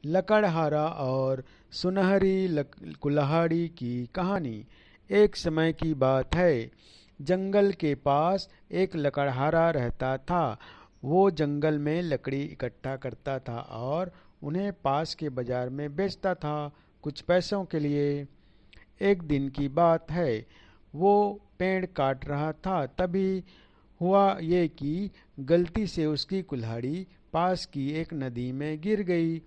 लकड़हारा और सुनहरी कुल्हाड़ी की कहानी। एक समय की बात है, जंगल के पास एक लकड़हारा रहता था। वो जंगल में लकड़ी इकट्ठा करता था और उन्हें पास के बाजार में बेचता था कुछ पैसों के लिए। एक दिन की बात है, वो पेड़ काट रहा था, तभी हुआ ये कि गलती से उसकी कुल्हाड़ी पास की एक नदी में गिर गई।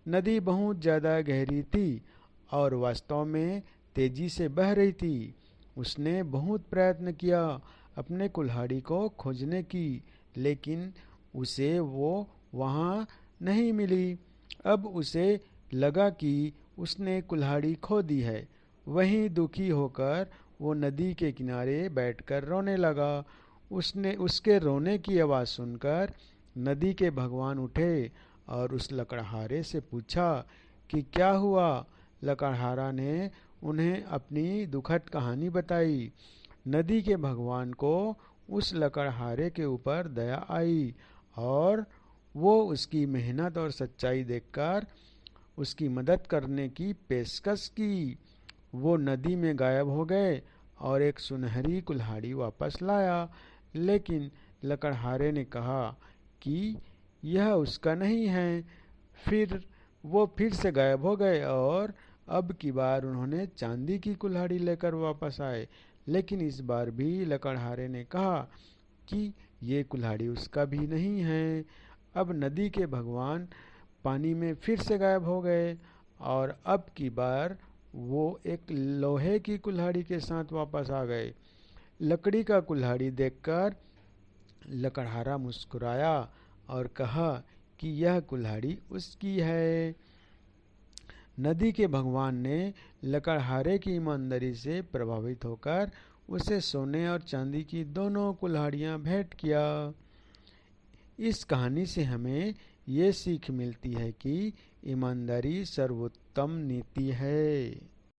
नदी बहुत ज़्यादा गहरी थी और वास्तव में तेजी से बह रही थी। उसने बहुत प्रयत्न किया अपने कुल्हाड़ी को खोजने की, लेकिन उसे वो वहाँ नहीं मिली। अब उसे लगा कि उसने कुल्हाड़ी खो दी है। वहीं दुखी होकर वो नदी के किनारे बैठकर रोने लगा। उसने उसके रोने की आवाज़ सुनकर नदी के भगवान उठे और उस लकड़हारे से पूछा कि क्या हुआ। लकड़हारा ने उन्हें अपनी दुखद कहानी बताई। नदी के भगवान को उस लकड़हारे के ऊपर दया आई और वो उसकी मेहनत और सच्चाई देखकर उसकी मदद करने की पेशकश की। वो नदी में गायब हो गए और एक सुनहरी कुल्हाड़ी वापस लाया, लेकिन लकड़हारे ने कहा कि यह उसका नहीं है। फिर वो फिर से गायब हो गए और अब की बार उन्होंने चांदी की कुल्हाड़ी लेकर वापस आए, लेकिन इस बार भी लकड़हारे ने कहा कि ये कुल्हाड़ी उसका भी नहीं है। अब नदी के भगवान पानी में फिर से गायब हो गए और अब की बार वो एक लोहे की कुल्हाड़ी के साथ वापस आ गए। लकड़ी का कुल्हाड़ी देखकर लकड़हारा मुस्कुराया और कहा कि यह कुल्हाड़ी उसकी है। नदी के भगवान ने लकड़हारे की ईमानदारी से प्रभावित होकर उसे सोने और चांदी की दोनों कुल्हाड़ियां भेंट किया। इस कहानी से हमें ये सीख मिलती है कि ईमानदारी सर्वोत्तम नीति है।